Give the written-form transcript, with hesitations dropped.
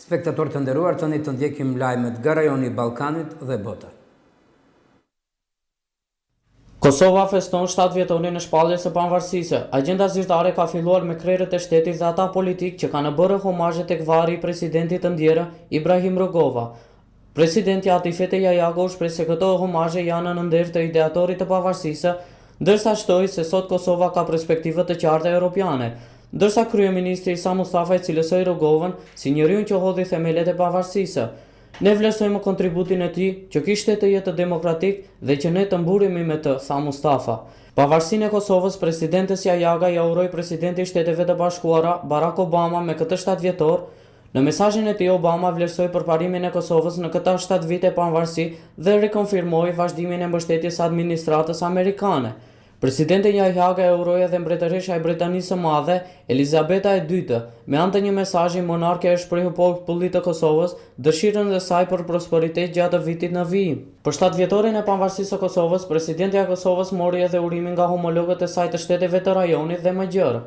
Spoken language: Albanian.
Spektator të nderuar, tani të ndjekim lajmet nga rajoni i Ballkanit dhe bota. Kosova feston 7 vjetorin e shpalljes së pavarësisë. Agjenda zyrtare ka filluar me krerët e shtetit dhe ata politikë që kanë bërë homazhe tek varri i presidentit të ndjerë Ibrahim Rugova. Presidenti Atifete Jajago shpreh se këto homazhe janë në nder të ideatorit të pavarësisë, ndërsa shtoi se sot Kosova ka perspektiva të qarta europiane. Ndërsa kryeministri Isa Mustafa cilësoi Rugovën si njeriu që hodhi themelet e pavarësisë. Ne vlerësojmë kontributin e tij që kishte të jetë demokratik dhe që ne të mburemi me të, tha Mustafa. Pavarësinë e Kosovës, presidenti Jajaga ja uroi presidentit Shteteve të Bashkuara Barack Obama me këtë 7 vjetor. Në mesazhin e tij Obama vlerësoi përparimin e Kosovës në këta 7 vite pavarësi dhe rikonfirmoi vazhdimin e mbështetjes së administratës amerikane. Presidenti Jajaga e uroi edhe mbretëresha e Britanisë së Madhe, Elizabeta II, me anë të një mesazhi monarke e shprehu popullit të Kosovës dëshirën e saj për prosperitet gjatë vitit në vijim. Për 7 vjetorin e pavarësisë së Kosovës, presidenti i Kosovës mori edhe urimin nga homologët e saj të shteteve të rajonit dhe më gjërë.